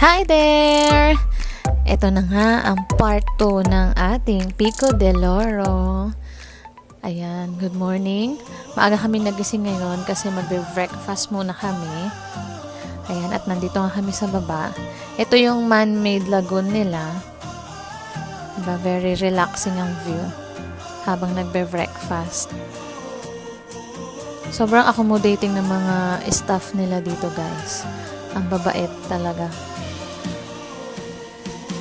Hi there! Ito na nga ang part 2 ng ating Pico de Loro. Ayan, good morning. Maaga kami nagising ngayon kasi magbe-breakfast muna kami. Ayan, at nandito nga kami sa baba. Ito yung man-made lagoon nila. Diba, very relaxing ang view habang nagbe-breakfast. Sobrang accommodating ng mga staff nila dito, guys. Ang babait talaga.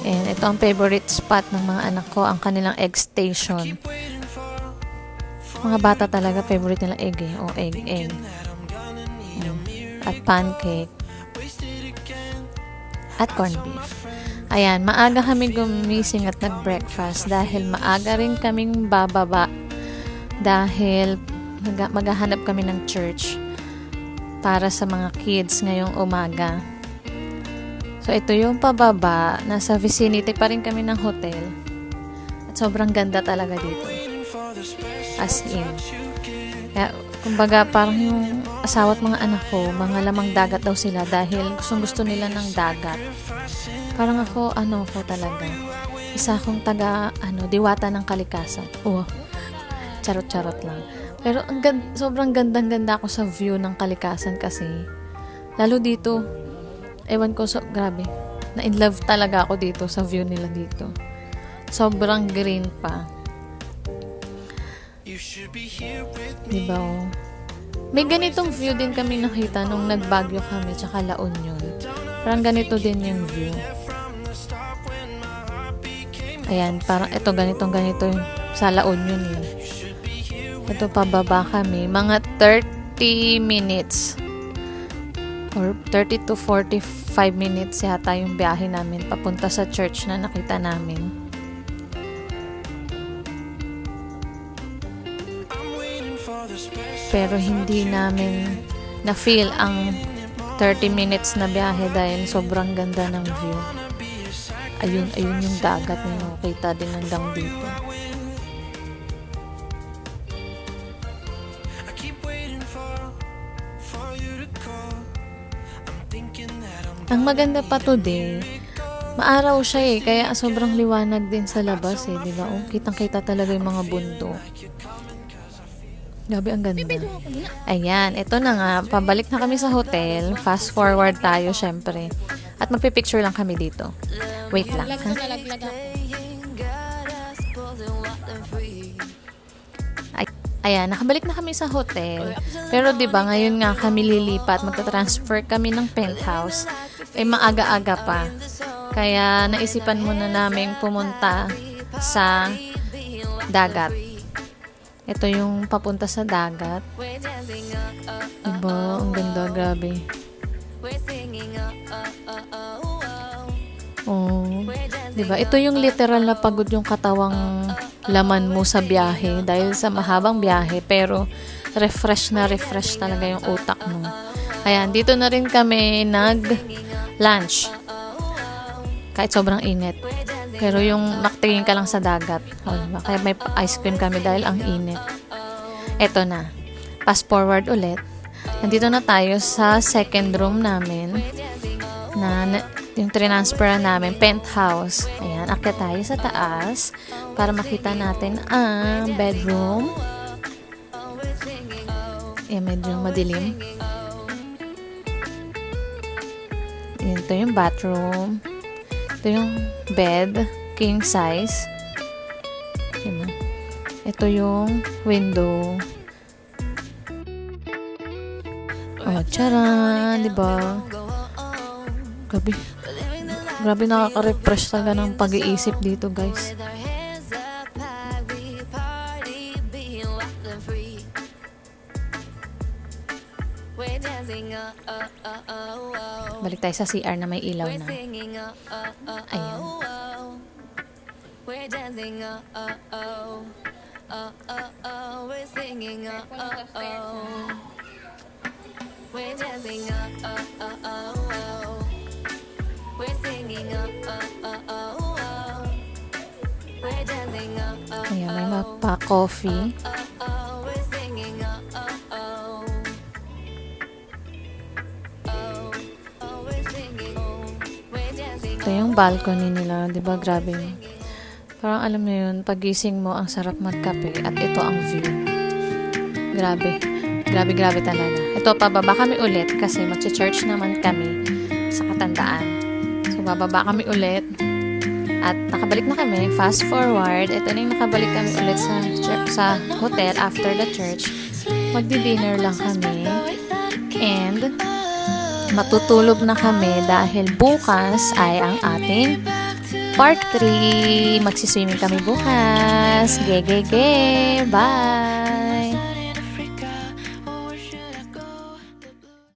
And ito ang favorite spot ng mga anak ko, ang kanilang egg station. Mga bata talaga, favorite nila egg eh. O egg. At pancake. At corned beef. Ayan, maaga kami gumising at nag-breakfast dahil maaga rin kaming bababa dahil maghahanap kami ng church para sa mga kids ngayong umaga. So, ito yung pababa. Nasa vicinity pa rin kami ng hotel. At sobrang ganda talaga dito. As in. Kaya, kumbaga, parang yung asawa at mga anak ko, mga lamang dagat daw sila dahil gusto nila ng dagat. Parang ako talaga. Isa akong diwata ng kalikasan. Charot-charot lang. Pero sobrang gandang-ganda ako sa view ng kalikasan kasi. Lalo dito, ewan ko, grabe. Na-in-love talaga ako dito sa view nila dito. Sobrang green pa. Diba? May ganitong view din kami nakita nung nagbagyo kami tsaka La Union. Parang ganito din yung view. Ayan, parang ito ganito sa La Union eh. Ito pababa kami. Mga 30 minutes. Or 30 to 45 minutes yata yung biyahe namin papunta sa church na nakita namin. Pero hindi namin na-feel ang 30 minutes na biyahe dahil sobrang ganda ng view. Ayun yung dagat na nakita din hanggang dito. Ang maganda pa today, maaraw siya eh, kaya sobrang liwanag din sa labas eh, di ba? Kitang-kita talaga yung mga bundok. Grabe, ang ganda. Ayan, ito na nga, pabalik na kami sa hotel. Fast forward tayo, syempre. At magpipicture lang kami dito. Wait lang, ha? Ayan, nakabalik na kami sa hotel. Pero 'di ba, ngayon nga kami lilipat, magta-transfer kami ng penthouse. Maaga-aga pa. Kaya naisipan muna namin pumunta sa dagat. Ito yung papunta sa dagat. Diba? Ang ganda, grabe. Diba? Ito yung literal na pagod yung katawang laman mo sa biyahe dahil sa mahabang biyahe, pero refresh talaga yung utak mo. Ayan, dito na rin kami nag-lunch. Kahit sobrang init. Pero yung nakatingin ka lang sa dagat. Diba? Kaya may ice cream kami dahil ang init. Eto na. Fast forward ulit. Nandito na tayo sa second room namin na yung transfer namin, penthouse. Ayan, akyat tayo sa taas para makita natin ang bedroom. Ayan, medyo madilim. Ayan, ito yung bathroom. Ito yung bed, king size. Ayan, ito yung window. Charan, diba? Grabe nakaka-refresh talaga ng pag-iisip dito, guys. Balik tayo sa CR na may ilaw na. Ayan. Ayan, may mapa-coffee. Ito yung balcony nila, di ba? Grabe. Parang alam mo yun, pagising mo, ang sarap magkape at ito ang view. Grabe. Grabe talaga. Ito, pababa kami ulit kasi mag-church naman kami sa Katandaan. So, bababa kami ulit at nakabalik na kami. Fast forward, ito na yung nakabalik kami ulit sa hotel after the church. Magdi-dinner lang kami and matutulog na kami dahil bukas ay ang ating part 3. Magsiswimming kami bukas. Ge. Bye!